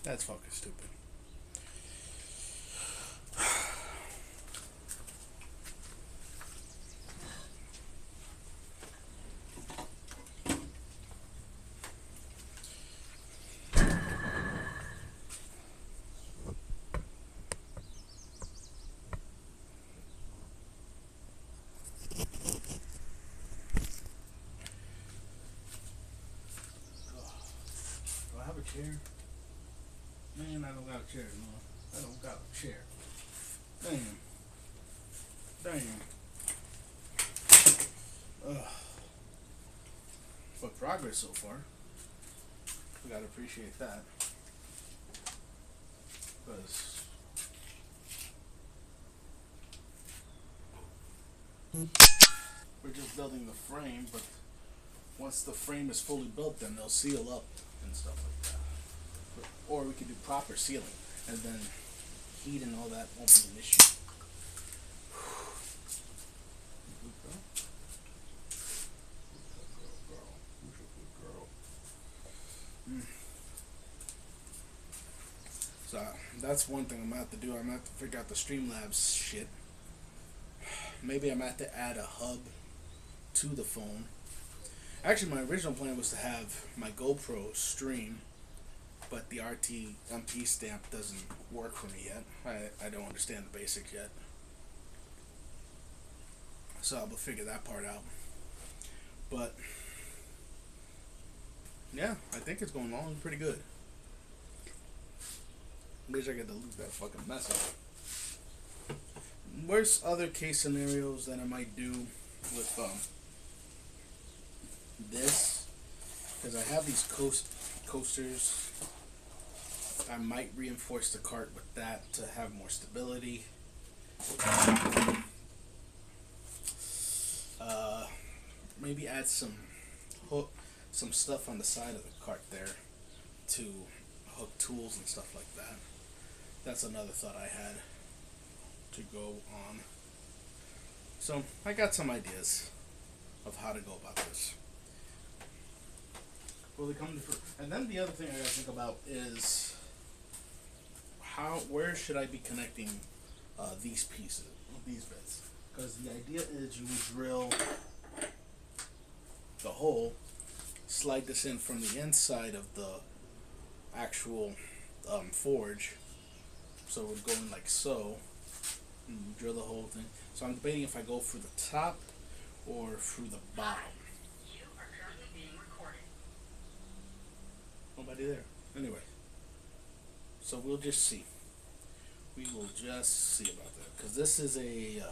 That's fucking stupid. Do I have a chair? Man, I don't got a chair. No, I don't got a chair. Damn. Damn. Ugh. But progress so far. We gotta appreciate that. Because we're just building the frame, but once the frame is fully built, then they'll seal up and stuff like that. Or we could do proper sealing, and then heat and all that won't be an issue. So that's one thing I'm gonna have to do. I'm gonna have to figure out the Streamlabs shit. Maybe I'm gonna have to add a hub to the phone. Actually, my original plan was to have my GoPro stream, but the RTMP stamp doesn't work for me yet. I don't understand the basics yet. So I'll figure that part out. But yeah, I think it's going along pretty good. Wish I could delete that fucking mess up. Worst other case scenarios that I might do with this, because I have these coasters. I might reinforce the cart with that to have more stability. Maybe add some stuff on the side of the cart there to hook tools and stuff like that. That's another thought I had to go on. So I got some ideas of how to go about this. Will it come to and then the other thing I gotta think about is where should I be connecting these pieces, these bits? Because the idea is you would drill the hole, slide this in from the inside of the actual forge, so it would go in like so, and you drill the whole thing. So I'm debating if I go through the top or through the bottom. You are currently being recorded. Nobody there. Anyway, so we'll just see. We will just see about that, because this is a.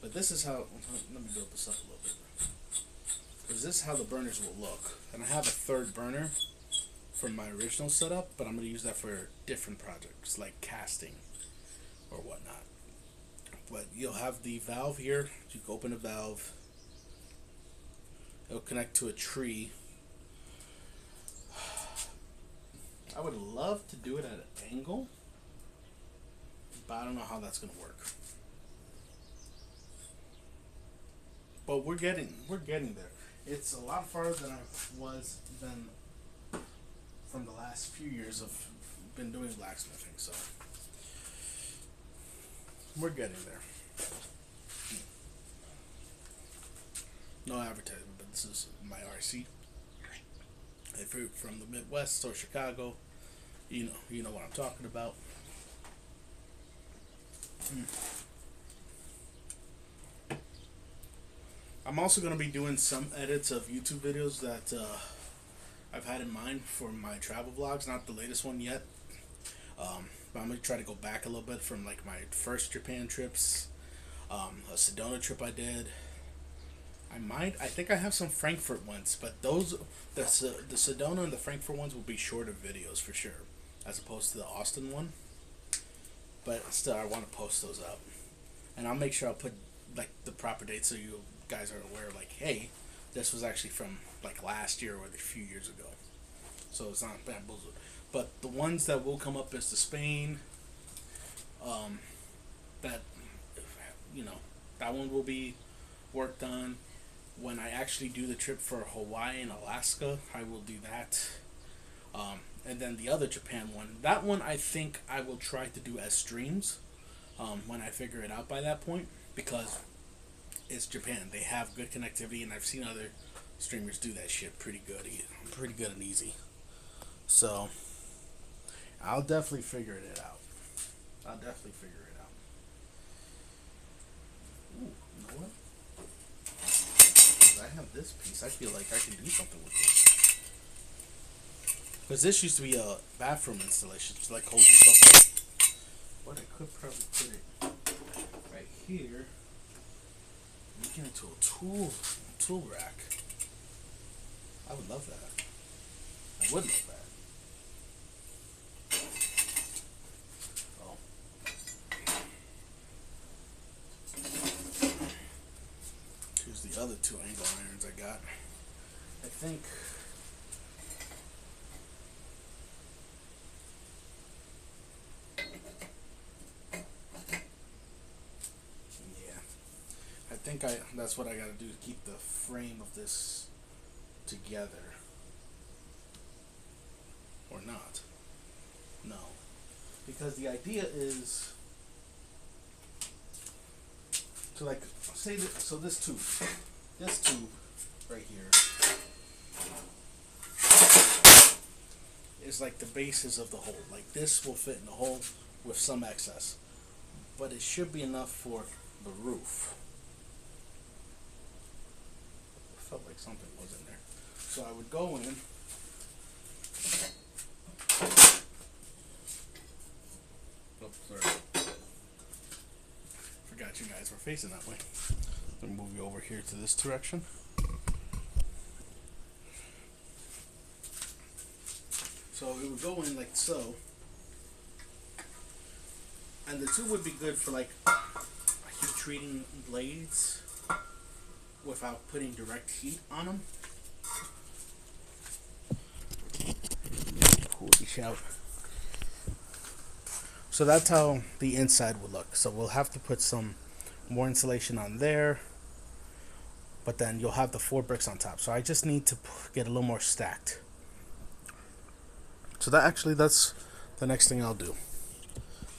But this is how. Let me build this up a little bit. Because this is how the burners will look, and I have a third burner from my original setup, but I'm going to use that for different projects like casting or whatnot. But you'll have the valve here. You can open a valve. It'll connect to a tree. I would love to do it at an angle, but I don't know how that's going to work. But we're getting there. It's a lot farther than I was from the last few years of been doing blacksmithing, so we're getting there. No advertisement, but this is my RC. If you're from the Midwest or Chicago, you know what I'm talking about. I'm also going to be doing some edits of YouTube videos that I've had in mind for my travel vlogs. Not the latest one yet, but I'm going to try to go back a little bit from like my first Japan trips, a Sedona trip I did. I think I have some Frankfurt ones, but the Sedona and the Frankfurt ones will be shorter videos for sure, as opposed to the Austin one. But still, I want to post those up, and I'll make sure I'll put like the proper dates so you guys are aware. Like, hey, this was actually from like last year or a few years ago, so it's not bamboozled. But the ones that will come up is the Spain. That that one will be worked on. When I actually do the trip for Hawaii and Alaska, I will do that. And then the other Japan one, that one I think I will try to do as streams when I figure it out by that point, because it's Japan. They have good connectivity, and I've seen other streamers do that shit pretty good and easy. So I'll definitely figure it out. I'll definitely figure it out. Ooh, you know what? I have this piece. I feel like I can do something with this. Because this used to be a bathroom installation, to like hold yourself up. But I could probably put it right here. Make it into a tool rack. I would love that. I would love that. Oh. Here's the other two angle irons I got. I think that's what I gotta do to keep the frame of this together. Or not. No. Because the idea is to like say that, so this tube right here is like the basis of the hole. Like this will fit in the hole with some excess. But it should be enough for the roof. Felt like something was in there. So I would go in. Oh, sorry. Forgot you guys were facing that way. Let me move you over here to this direction. So it would go in like so. And the tube would be good for like heat treating blades without putting direct heat on them. Holy shout. So that's how the inside would look. So we'll have to put some more insulation on there, but then you'll have the 4 bricks on top. So I just need to get a little more stacked. So that's the next thing I'll do.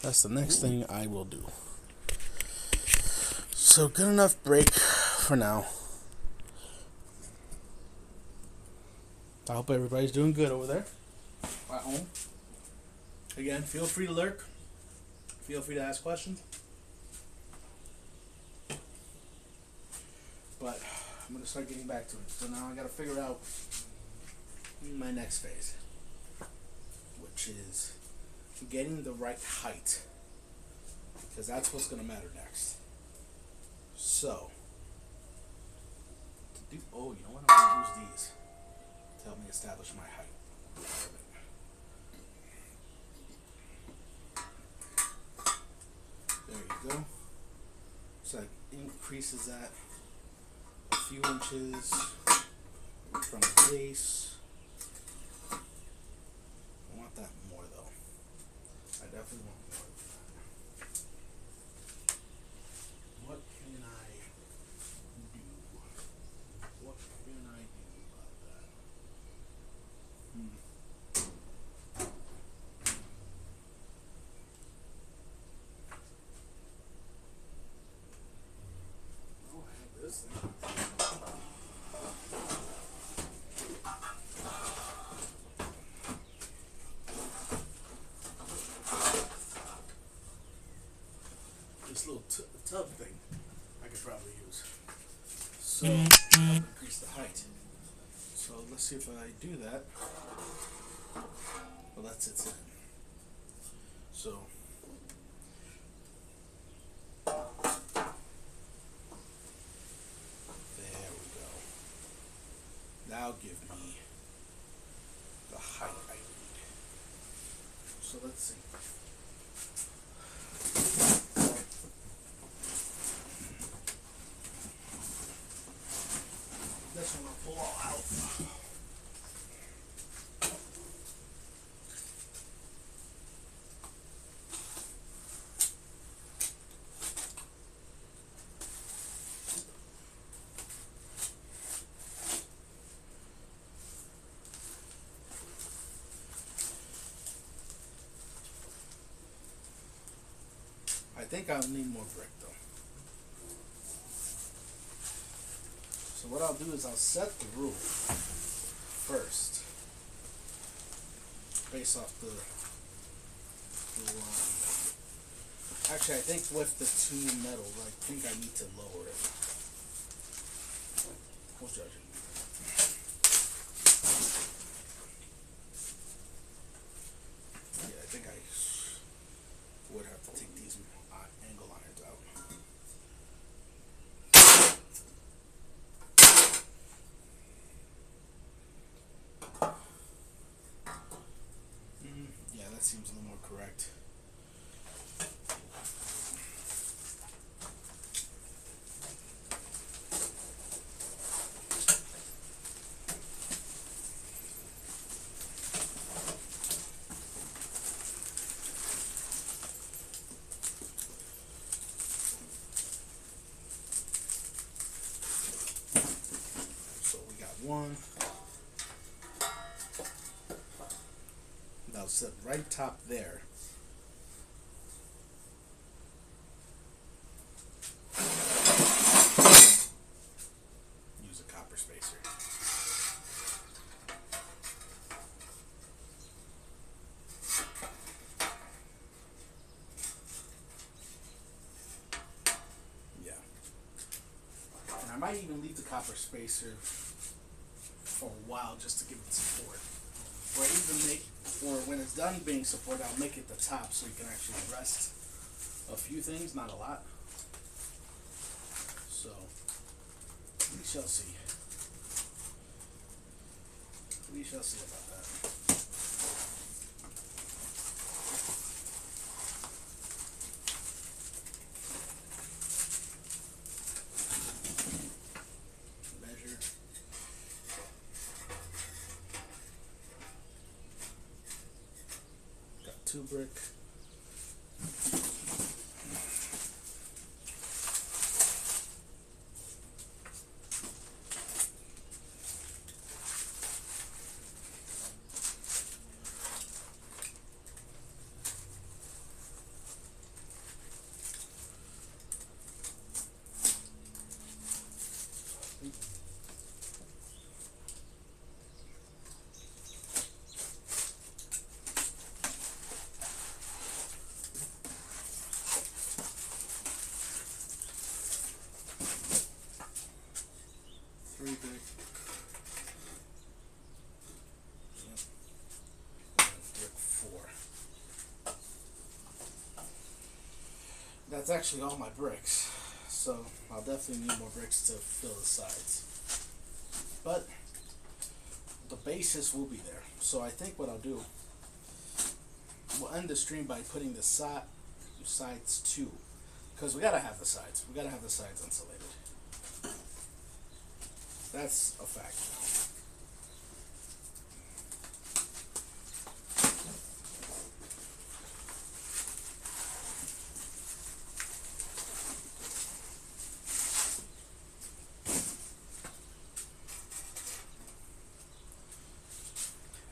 That's the next thing I will do. So good enough break for now. I hope everybody's doing good over there at home. Again, feel free to lurk. Feel free to ask questions. But I'm going to start getting back to it. So now I got to figure out my next phase, which is getting the right height, because that's what's going to matter next. So, you know what? I'm going to use these to help me establish my height. There you go. So that increases that a few inches from the base. I want that more though. I definitely want more than that. What can I do? What can I do about that? Oh, I have this thing. This little tub thing I could probably use. So I'll increase the height. So let's see if I do that. Well, that's its in. So there we go. Now give me the height I need. So let's see. This one will pull all out. think I'll need more brick though. So what I'll do is I'll set the roof first, based off the line. Actually, I think with the two metal, I think I need to lower it. We'll judge it. Yeah, I think I would have to take these angle irons out. Yeah, that seems a little more correct. So we got one. That'll sit right top there. Use a copper spacer. Yeah. And I might even leave the copper spacer for a while just to give it support. Or even make, or when it's done being supported, I'll make it the top so you can actually rest a few things, not a lot. So, we shall see. We shall see about that. Measure. Got 2 brick. Brick. Yep. And brick 4. That's actually all my bricks, so I'll definitely need more bricks to fill the sides. But the basis will be there. So I think what I'll do, we'll end the stream by putting the sides too, because we gotta have the sides. We gotta have the sides insulated. That's a fact.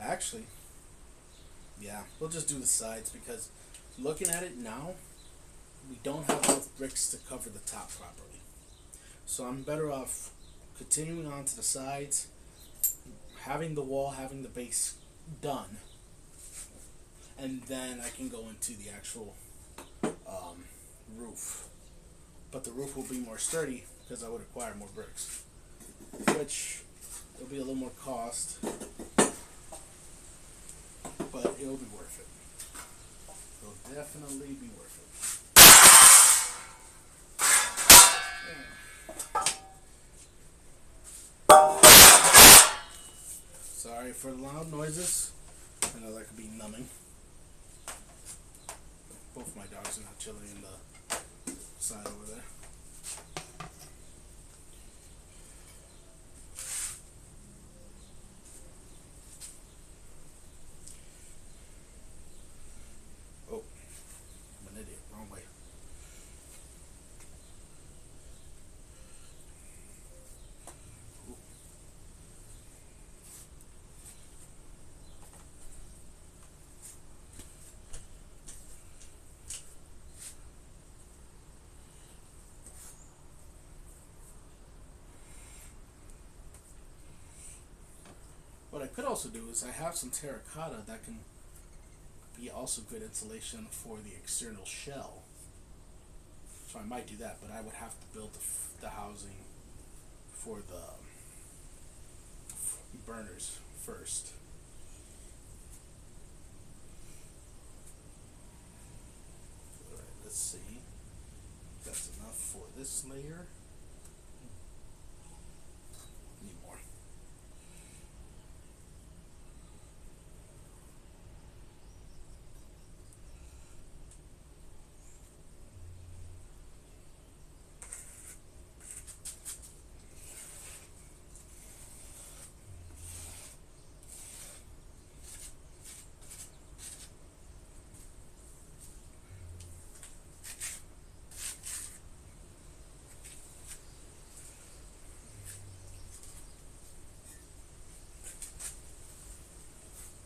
Actually, yeah, we'll just do the sides because looking at it now, we don't have enough bricks to cover the top properly. So I'm better off continuing on to the sides, having the wall, having the base done, and then I can go into the actual roof. But the roof will be more sturdy because I would require more bricks, which will be a little more cost, but it'll be worth it. It'll definitely be worth it. Sorry for the loud noises. I know that could be numbing. Both my dogs are not chilling in the side over there. Oh, I'm an idiot. Wrong way. What I could also do is I have some terracotta that can be also good insulation for the external shell. So I might do that, but I would have to build the housing for the burners first. Alright, let's see. That's enough for this layer. Need more.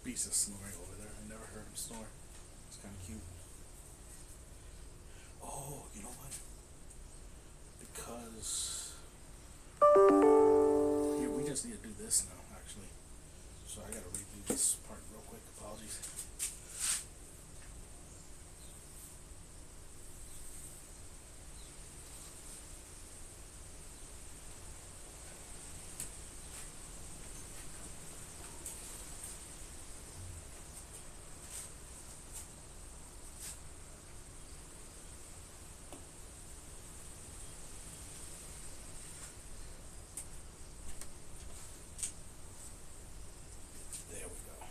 Beast is snoring over there. I never heard him snore. It's kind of cute. Oh, you know what? Because here we just need to do this now, actually. So I gotta redo this part real quick. Apologies. There we go.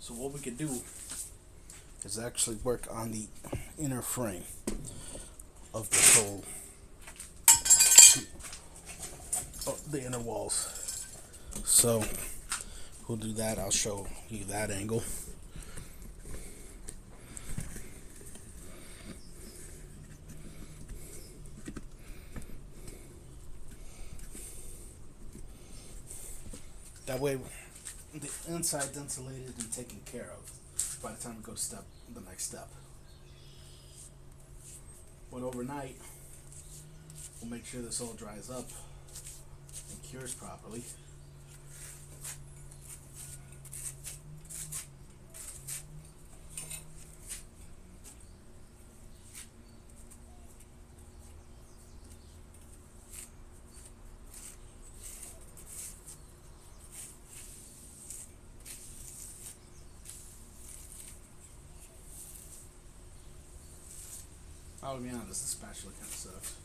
So what we could do is actually work on the inner frame of the whole, the inner walls. So we'll do that. I'll show you that angle. That way the inside's insulated and taken care of by the time we go to the next step. But overnight, we'll make sure this all dries up and cures properly. I'll be honest, this spatula kind of sucks.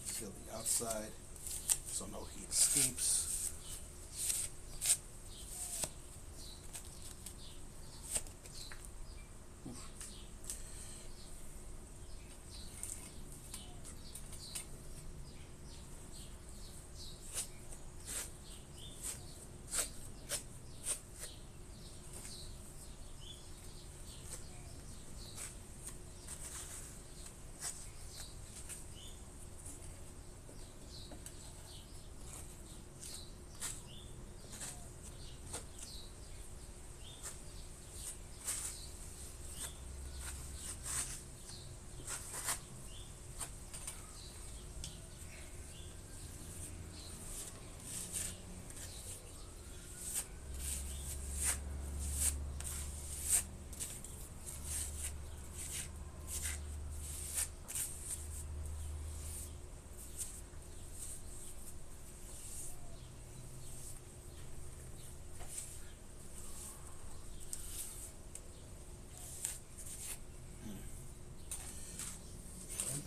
Seal the outside so no heat escapes.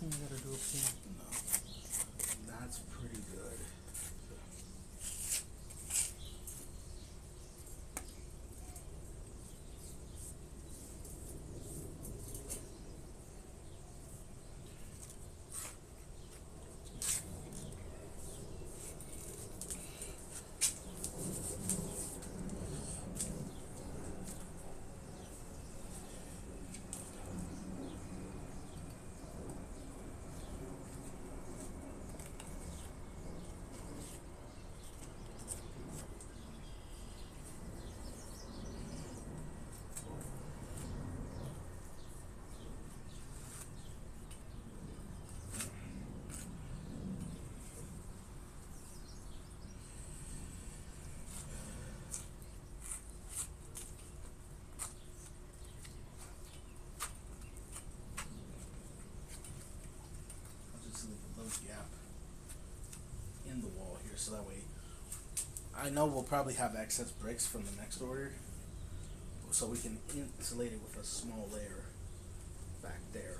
Anything I gotta do up here? No. That's pretty good. Gap in the wall here so that way I know we'll probably have excess bricks from the next order, so we can insulate it with a small layer back there.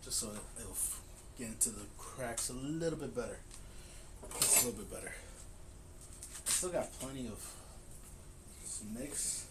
just so it'll get into the cracks a little bit better. Just a little bit better. I still got plenty of mix.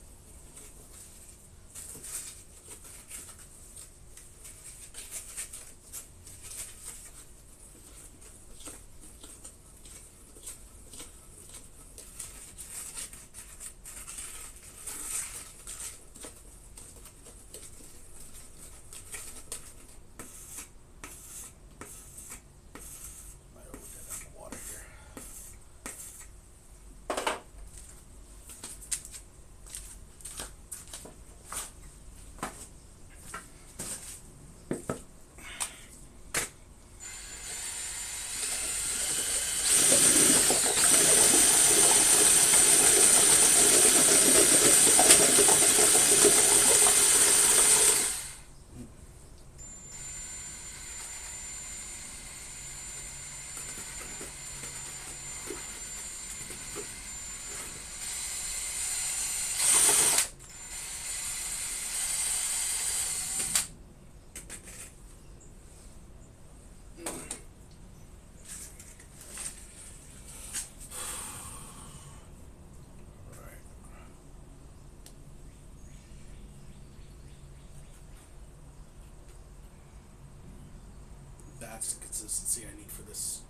That's the consistency I need for this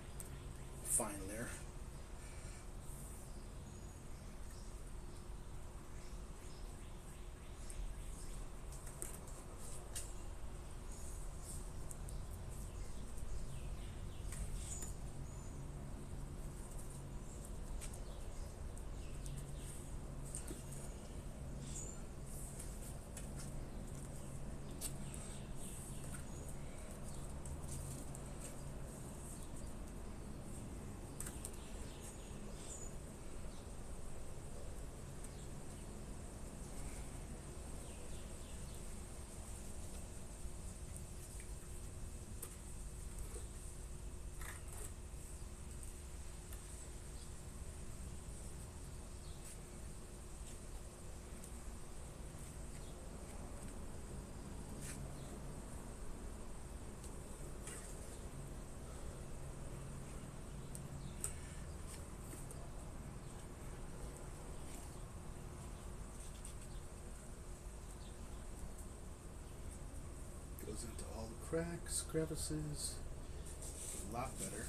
fine layer. Goes into all the cracks, crevices, a lot better.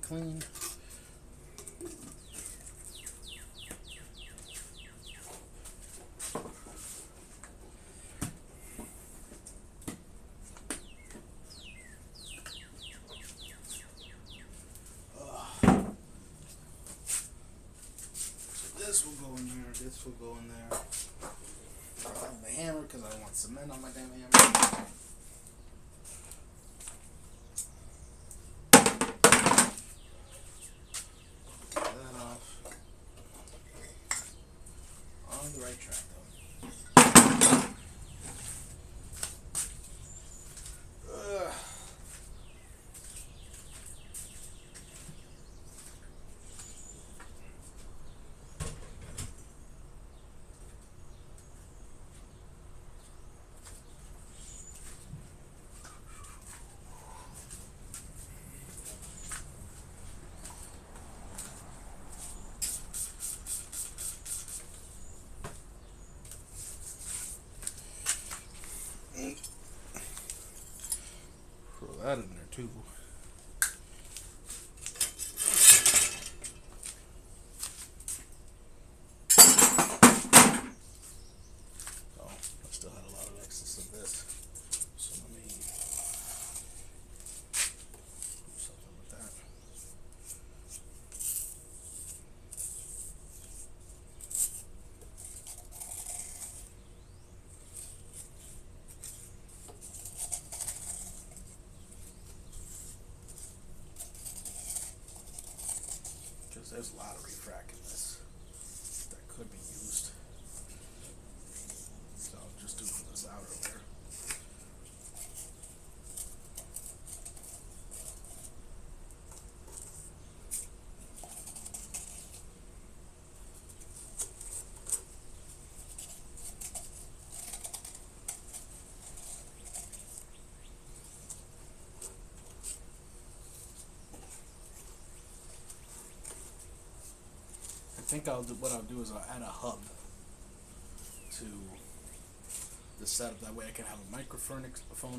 clean. This will go in there. This will go in there. I'll have the hammer because I don't want cement on my damn hammer. That off. On the right track though. Throw that in there too. Oh, I still had a lot of excess of this. So let me do something with that. There's a lot of refract in this that could be used. So I'll just do this outer layer. I think what I'll do is I'll add a hub to the setup. That way I can have a microphone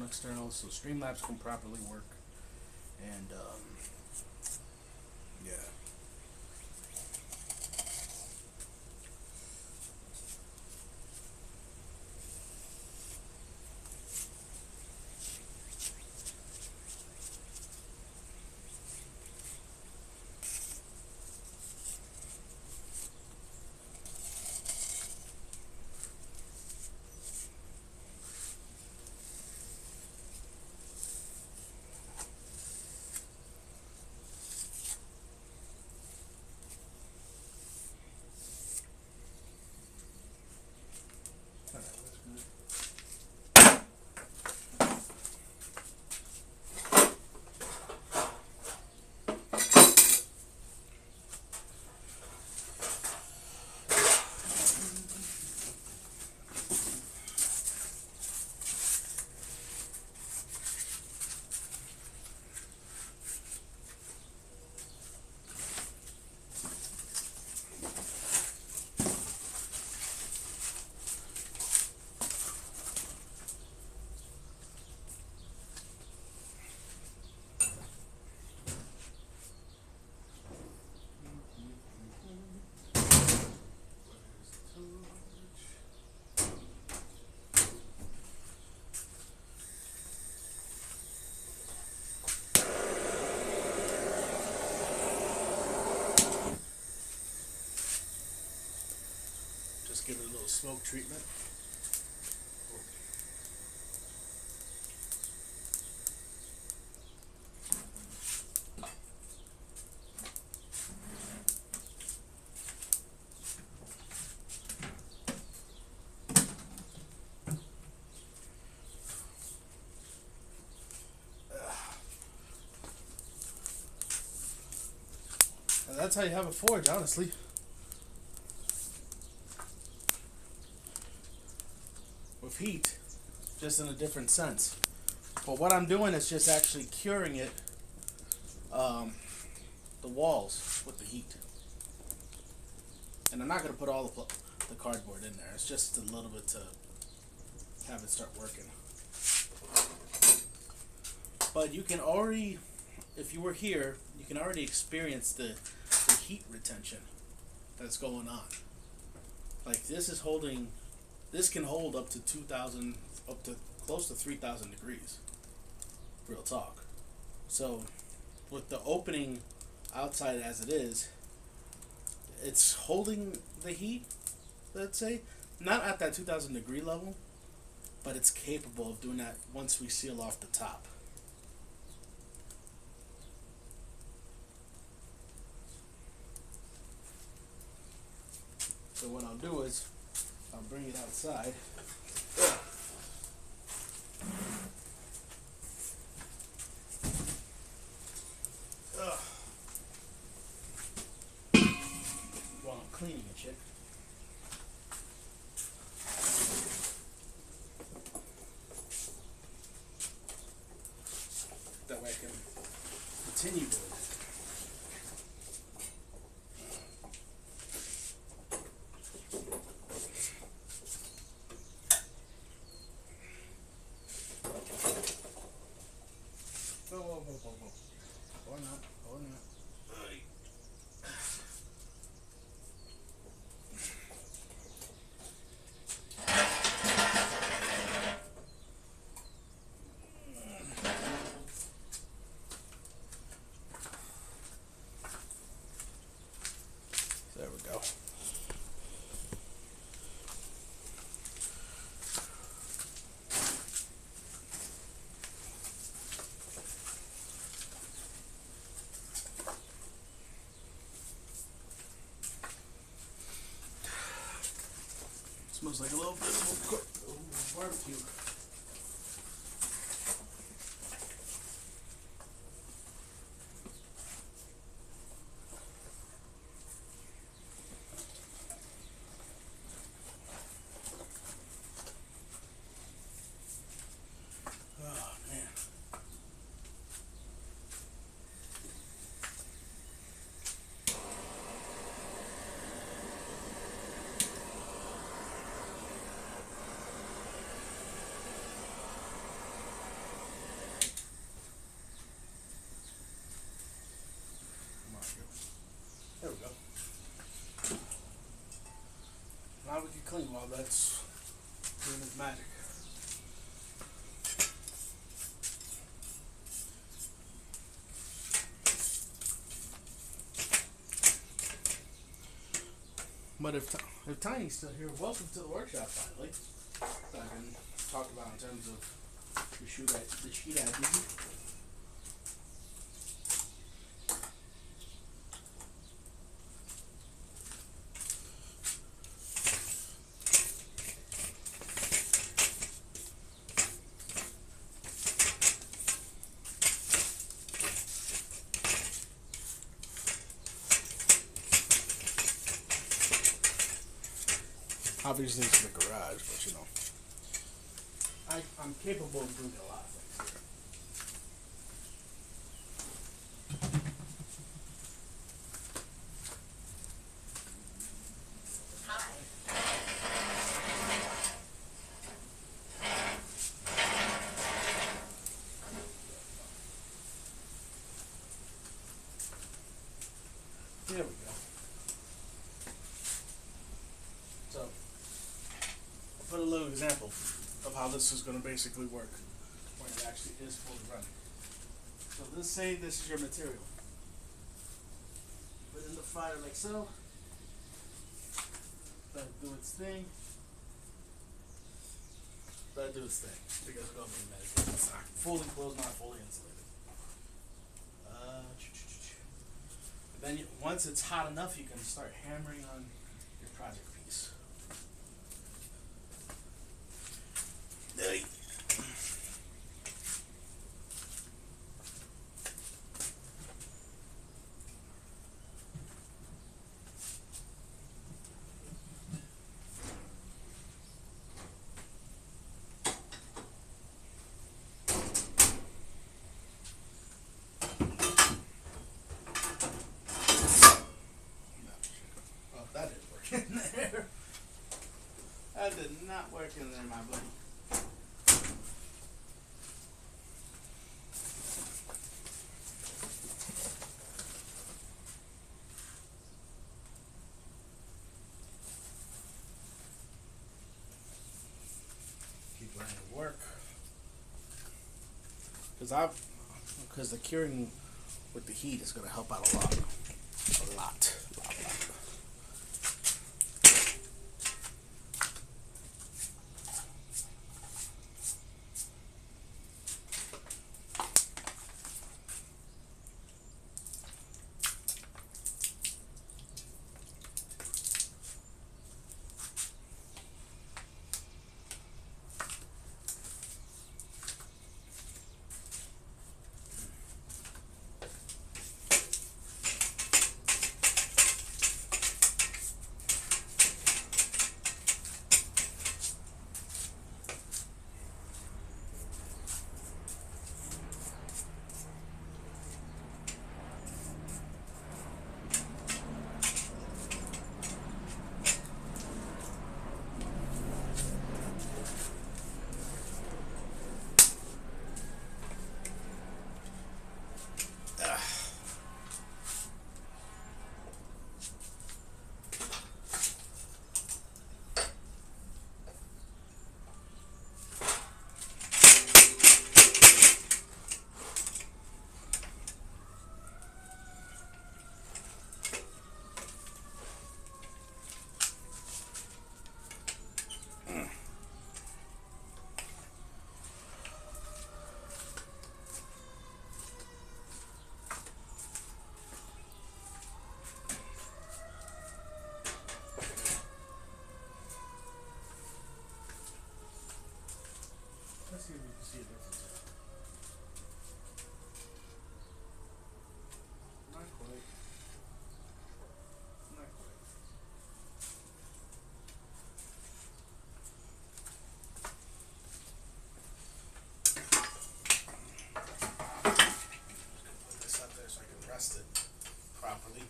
external so Streamlabs can properly work. And yeah. Just give it a little smoke treatment. And that's how you have a forge, honestly. With heat, just in a different sense. But what I'm doing is just actually curing it, the walls with the heat. And I'm not going to put all the cardboard in there. It's just a little bit to have it start working. But you can already if you were here, you can already experience the heat retention that's going on. Like this is holding, this can hold up to 2,000, up to close to 3,000 degrees. Real talk. So, with the opening outside as it is, it's holding the heat, let's say. Not at that 2,000 degree level, but it's capable of doing that once we seal off the top. So what I'll do is, I'll bring it outside. While I'm cleaning it, chick. That way I can continue doing it. Whoa. Or not. There we go. Smells like a little bit of barbecue. Oh man. There we go. Now we can clean while that's doing its magic. But if Tiny's still here, welcome to the workshop finally. That I can talk about in terms of the sheet I did. Obviously it's the garage, but you know, I'm capable of doing a lot of things here. There we go. So, I'll put a little example of how this is going to basically work when it actually is fully running. So let's say this is your material. Put it in the fire like so. Let it do its thing. Let it do its thing. Because it don't mean that it's not fully closed, not fully insulated. Then once it's hot enough, you can start hammering on your project piece. In there. That did not work in there, my buddy. because the curing with the heat is gonna help out a lot, a lot, a lot, a lot. Let's see if we can see a difference. Not quite. Not quite. Put this up there so I can rest it properly.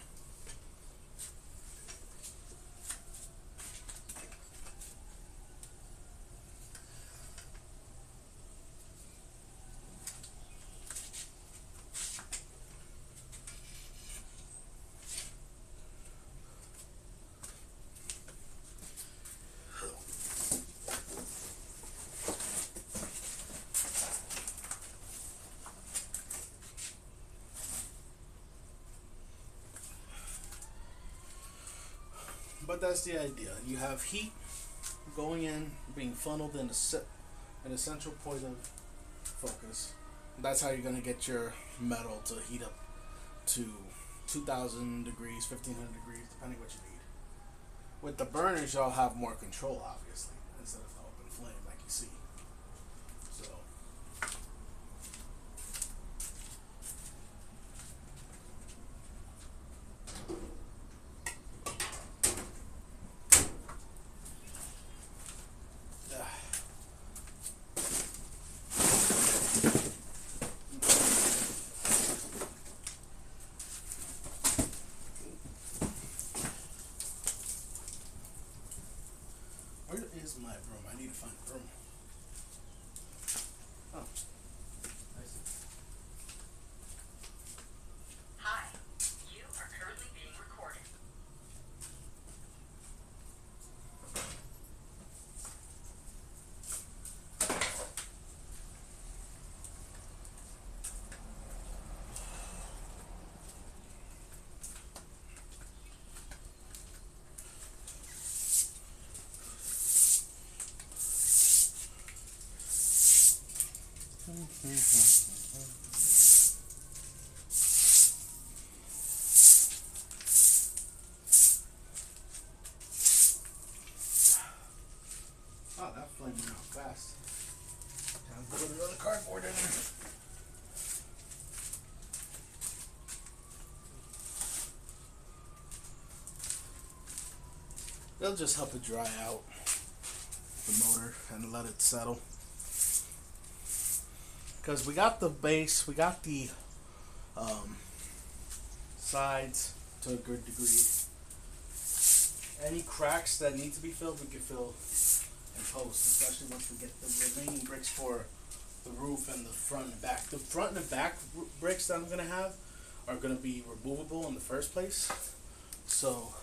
But that's the idea. You have heat going in, being funneled in the central point of focus. That's how you're gonna get your metal to heat up to 2,000 degrees, 1,500 degrees, depending what you need. With the burners, y'all have more control, obviously, instead of the open flame like you see. So. Where is my broom? I need to find a broom. Oh, I see. Hi, you are currently being recorded. Oh, that flame went out fast. Time to put another cardboard in there. They'll just help it dry out the motor and let it settle. Because we got the base, we got the sides to a good degree. Any cracks that need to be filled, we can fill in post, especially once we get the remaining bricks for the roof and the front and back. The front and back bricks that I'm going to have are going to be removable in the first place. So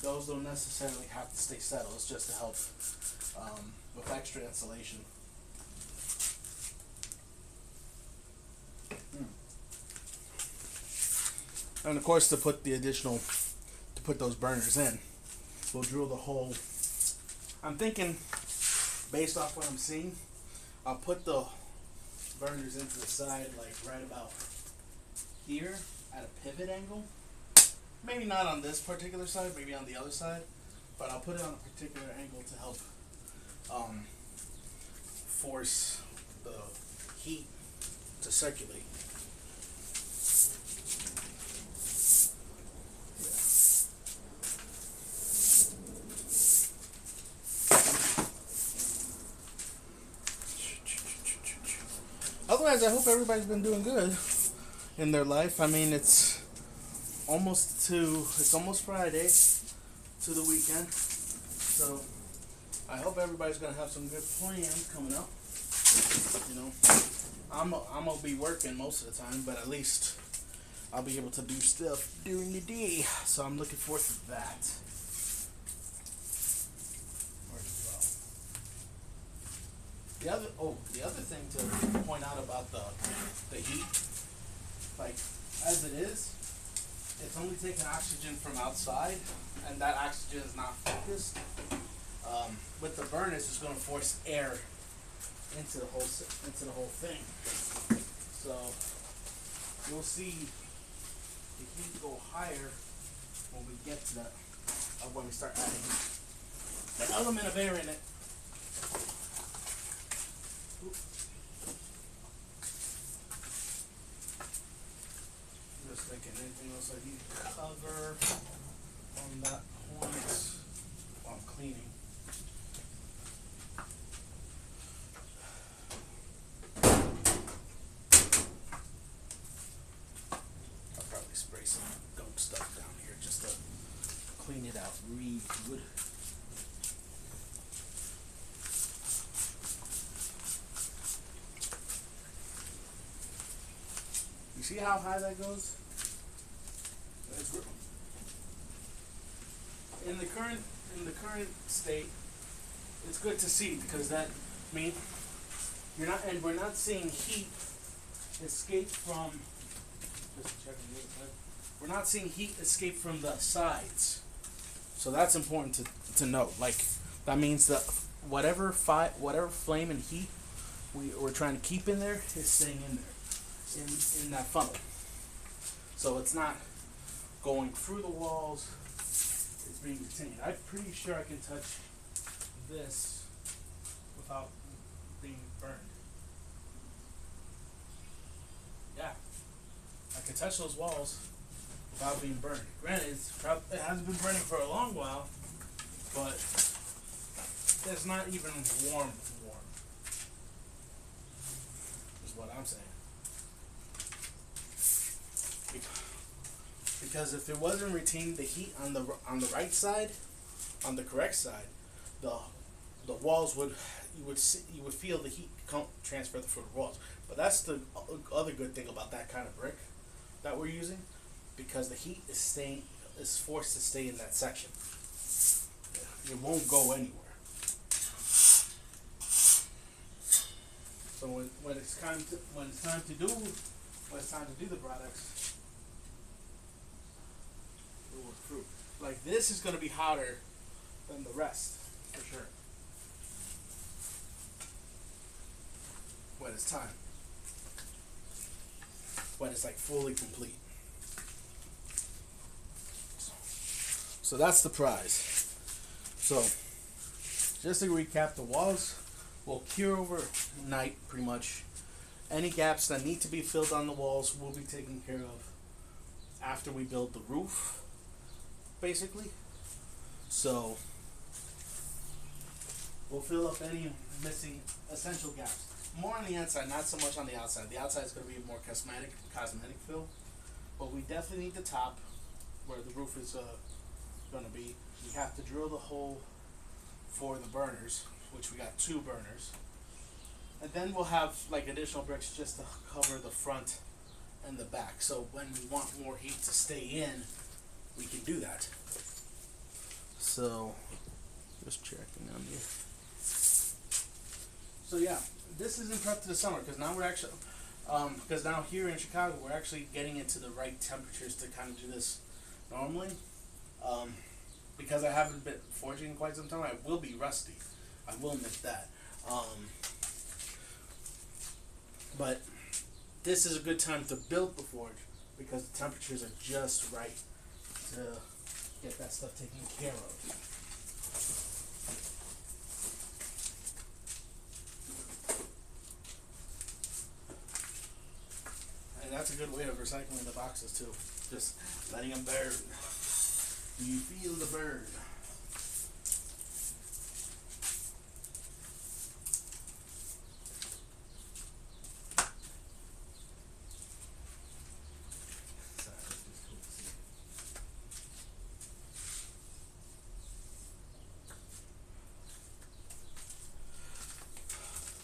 those don't necessarily have to stay settled. It's just to help with extra insulation. And of course, to put those burners in, we'll drill the hole. I'm thinking, based off what I'm seeing, I'll put the burners into the side, like right about here at a pivot angle. Maybe not on this particular side, maybe on the other side, but I'll put it on a particular angle to help force the heat to circulate. Otherwise, I hope everybody's been doing good in their life. I mean, it's almost Friday to the weekend, so I hope everybody's gonna have some good plans coming up. You know, I'm gonna be working most of the time, but at least I'll be able to do stuff during the day. So I'm looking forward to that. The other thing to point out about the heat, like as it is, it's only taking oxygen from outside, and that oxygen is not focused. With the burners, it's going to force air into the whole thing. So you'll see the heat go higher when we get to that, when we start adding the element of air in it. Just thinking, anything else I need to cover on that point while I'm cleaning. I'll probably spray some gunk stuff down here just to clean it out really good. You see how high that goes? In the current state, it's good to see, because that means we're not seeing heat escape from. Just checking the other side. We're not seeing heat escape from the sides, so that's important to note. Like that means that whatever flame and heat we're trying to keep in there is staying in there, in that funnel. So it's not going through the walls, it's being retained. I'm pretty sure I can touch this without being burned. Yeah, I can touch those walls without being burned. Granted, it hasn't been burning for a long while, but it's not even warm, is what I'm saying. Because if it wasn't retaining the heat on the right side, on the correct side, the walls you would feel the heat transfer through the walls. But that's the other good thing about that kind of brick that we're using, because the heat is forced to stay in that section. It won't go anywhere. So when it's time to do the products, it will work through. Like this is going to be hotter than the rest for sure when it's time. When it's like fully complete. So that's the prize. So just to recap, the walls will cure overnight pretty much. Any gaps that need to be filled on the walls will be taken care of after we build the roof, basically. So we'll fill up any missing essential gaps. More on the inside, not so much on the outside. The outside is going to be more cosmetic fill, but we definitely need the top where the roof is going to be. We have to drill the hole for the burners, which we got 2 burners, and then we'll have like additional bricks just to cover the front and the back. So when we want more heat to stay in, we can do that. So just checking on here. So yeah, this is in prep to the summer, because now we're actually Because now here in Chicago, we're actually getting into the right temperatures to kind of do this normally. Um, because I haven't been forging in quite some time, I will be rusty. I will admit that. But this is a good time to build the forge because the temperatures are just right to get that stuff taken care of. And that's a good way of recycling the boxes too. Just letting them burn. Do you feel the burn?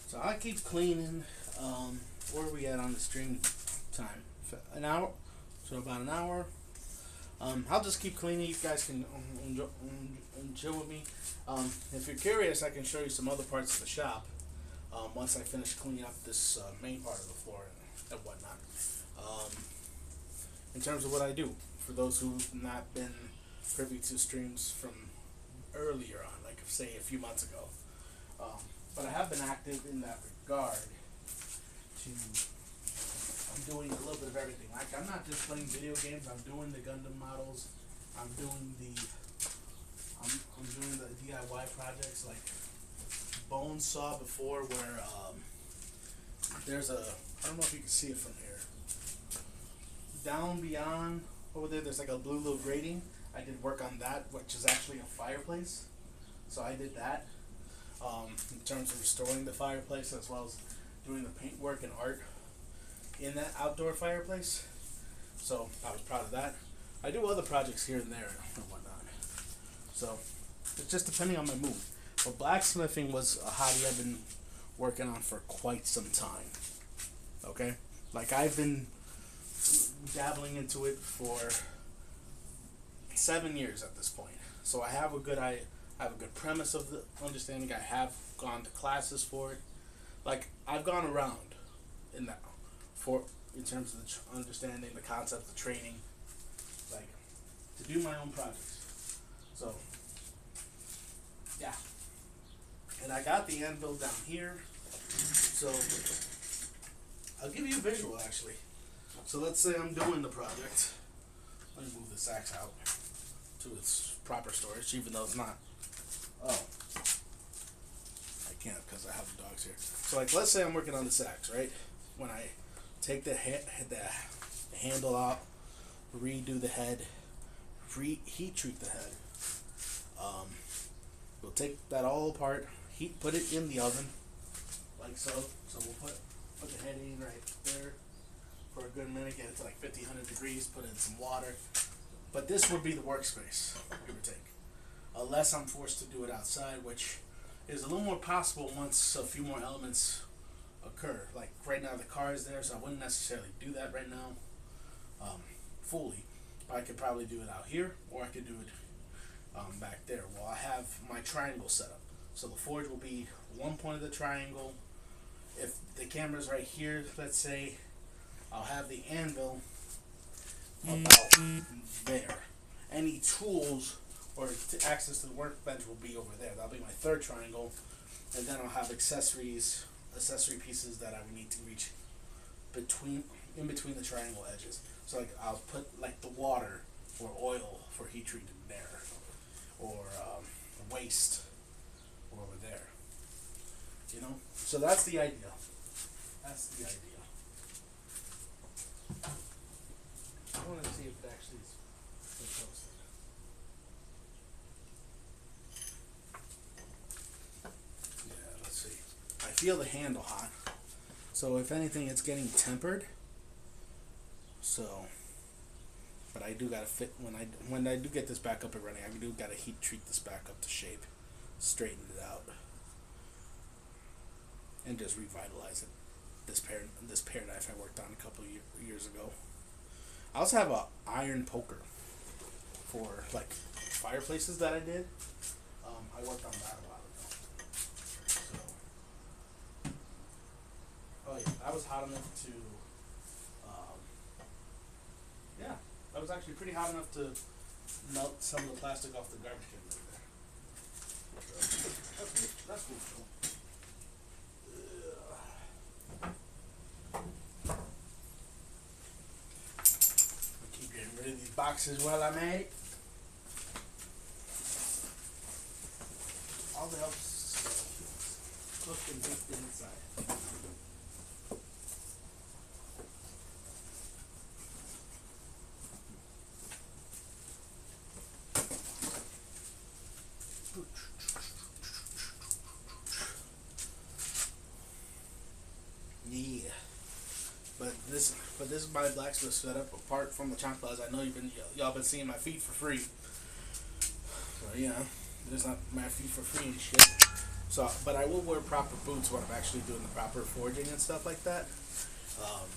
So I keep cleaning. Where are we at on the stream time? An hour? So about an hour. I'll just keep cleaning. You guys can chill with me. If you're curious, I can show you some other parts of the shop once I finish cleaning up this main part of the floor and whatnot. In terms of what I do, for those who've not been privy to streams from earlier on, like say a few months ago. But I have been active in that regard. I'm doing a little bit of everything. Like I'm not just playing video games. I'm doing the Gundam models. I'm doing the DIY projects like Bone Saw before, where there's a, I don't know if you can see it from here. Down beyond over there, there's like a blue little grating. I did work on that, which is actually a fireplace. So I did that. In terms of restoring the fireplace as well as doing the paintwork and art in that outdoor fireplace. So I was proud of that. I do other projects here and there and whatnot. So it's just depending on my mood. But blacksmithing was a hobby I've been working on for quite some time. Okay? Like I've been dabbling into it for 7 years at this point. So I have a good premise of the understanding. I have gone to classes for it. Like I've gone around in that in terms of the understanding the concept, the training, like to do my own projects. So yeah, and I got the anvil down here. So I'll give you a visual actually. So let's say I'm doing the project. Let me move the sacks out to its proper storage, even though it's not. Oh, I can't because I have the dogs here. So like, let's say I'm working on the sacks, right? When I take the handle out, redo the head, heat treat the head. We'll take that all apart, put it in the oven, like so. So we'll put the head in right there for a good minute, get it to like 1,500 degrees, put in some water. But this would be the workspace, give or take. Unless I'm forced to do it outside, which is a little more possible once a few more elements occur. Like right now the car is there, so I wouldn't necessarily do that right now fully. I could probably do it out here, or I could do it back there. Well, I have my triangle set up. So the forge will be one point of the triangle. If the camera's right here, let's say, I'll have the anvil about there. Any tools or access to the workbench will be over there. That'll be my third triangle, and then I'll have accessory pieces that I would need to reach in between the triangle edges. So like I'll put like the water or oil for heat treated there, or waste over there. You know, so that's the idea. That's the idea. I want to see if it actually is posted. Yeah, let's see. I feel the handle hot. So if anything, it's getting tempered. So, but I do gotta fit when I do get this back up and running. I do gotta heat treat this back up to shape, straighten it out, and just revitalize it. This pear knife I worked on a couple years ago. I also have a iron poker for like fireplaces that I did. I worked on that a while ago. So, oh yeah, that was hot enough to Yeah, that was actually pretty hot enough to melt some of the plastic off the garbage can right there. So, that's cool. I'll keep getting rid of these boxes while I'm at it. All the helps cooked and baked inside. Yeah, but this is my blacksmith setup. Apart from the chanclas, I know y'all been seeing my feet for free. So yeah, there's not my feet for free and shit. So, but I will wear proper boots when I'm actually doing the proper forging and stuff like that. Um,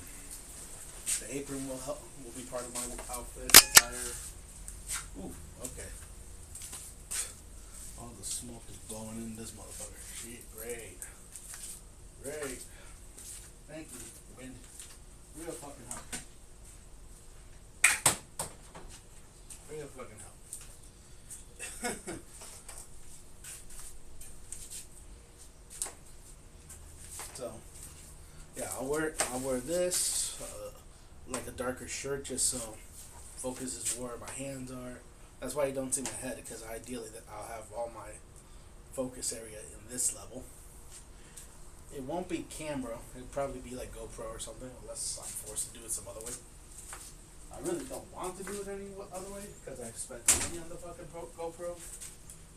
the apron will be part of my outfit attire. Ooh, okay. All the smoke is blowing in this motherfucker. Shit, great. Great. Thank you, wind. Real fucking help. Real fucking help. So, yeah, I'll wear this, like a darker shirt, just so focus is where my hands are. That's why you don't see my head, because ideally that I'll have all my focus area in this level. It won't be camera. It'll probably be like GoPro or something, unless I'm forced to do it some other way. I really don't want to do it any other way, because I spent money on the fucking GoPro.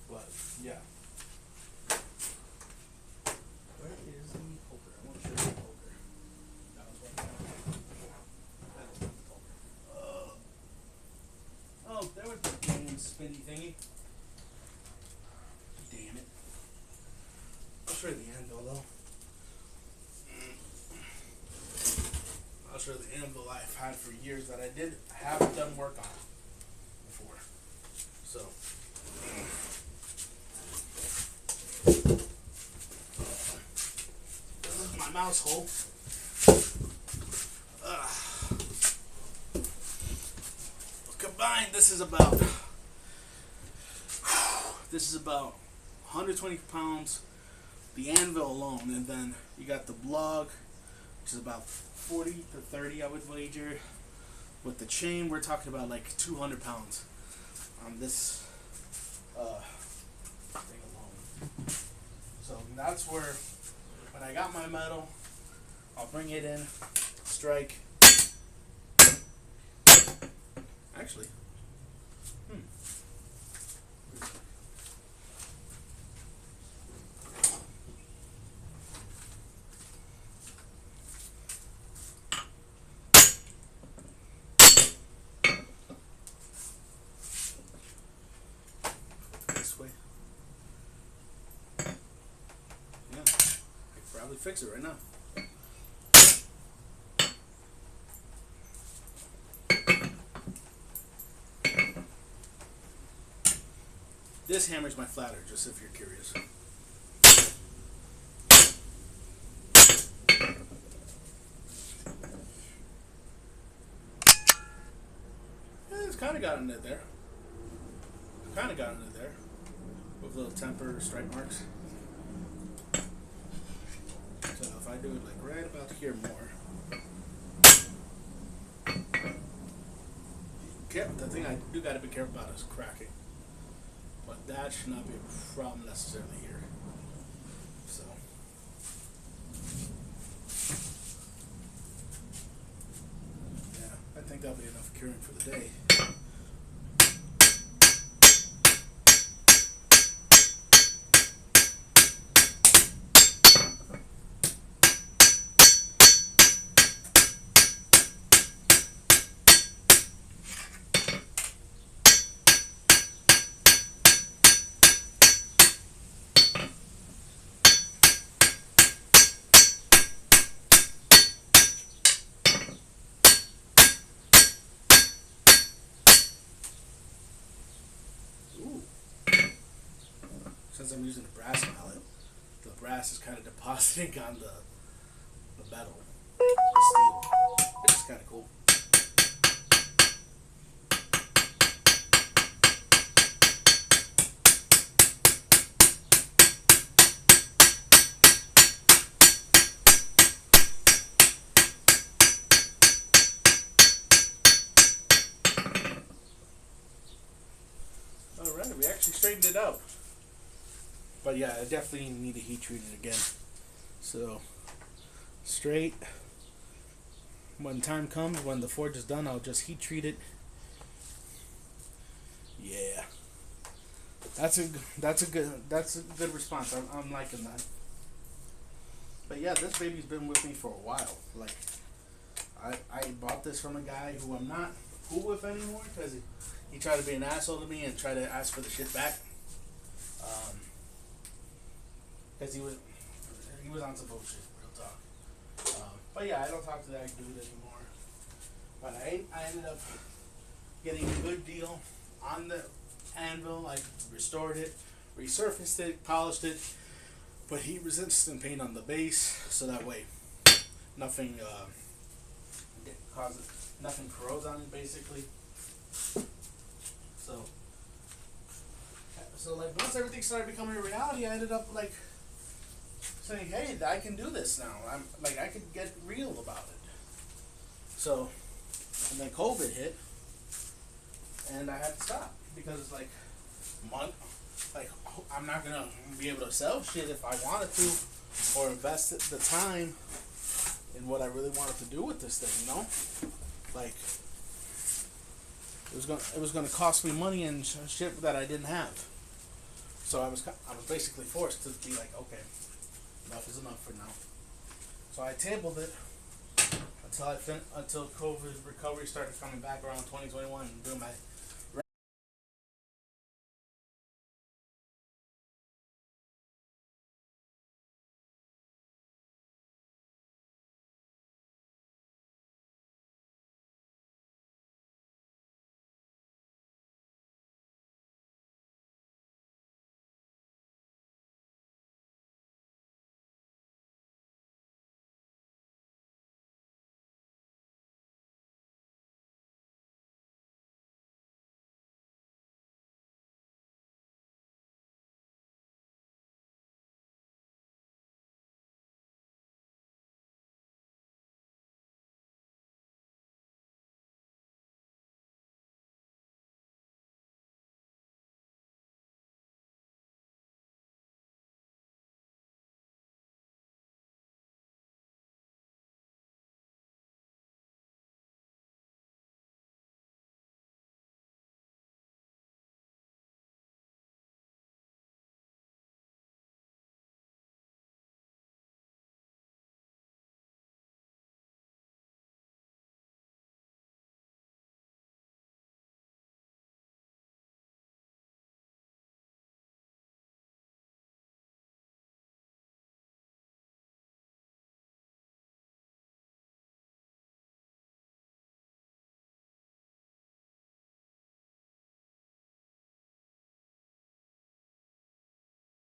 But, yeah. Where is the poker? I want to show you the poker. That was right there. That is not the poker. Oh, there was the damn spinny thingy. Damn it. I'll show you the anvil though. I'll show you the anvil I've had for years that I have done work on before. So. This is my mouse hole. Combined, this is about 120 pounds, the anvil alone, and then you got the blog, which is about 40 to 30, I would wager. With the chain, we're talking about like 200 pounds on this thing alone. So that's where, when I got my metal, I'll bring it in, strike. Actually, this way. Yeah, I could probably fix it right now. This hammer's my flatter, just if you're curious. Yeah, it's kind of got into there. Kind of got into there. With little temper stripe marks. So if I do it like right about here more. The thing I do got to be careful about is cracking. But that should not be a problem necessarily here. So. Yeah, I think that'll be enough curing for the day. Since I'm using a brass mallet, the brass is kind of depositing on the metal, the steel, which is kind of cool. we actually straightened it out. But yeah, I definitely need to heat treat it again. So straight. When time comes, when the forge is done, I'll just heat treat it. Yeah, that's a good response. I'm liking that. But yeah, this baby's been with me for a while. Like, I bought this from a guy who I'm not cool with anymore because he tried to be an asshole to me and try to ask for the shit back. Because he was on some bullshit, real talk. But yeah, I don't talk to that dude anymore. But I ended up getting a good deal on the anvil. I restored it, resurfaced it, polished it, put heat resistant paint on the base so that way nothing nothing corrodes on it basically. So like once everything started becoming a reality, I ended up like saying, hey, I can do this now. I could get real about it. So, and then COVID hit, and I had to stop because like, I'm not gonna be able to sell shit if I wanted to, or invest the time in what I really wanted to do with this thing. You know, like it was gonna cost me money and shit that I didn't have. So I was basically forced to be like, okay, enough is enough for now. So I tabled it until COVID recovery started coming back around 2021 and doing my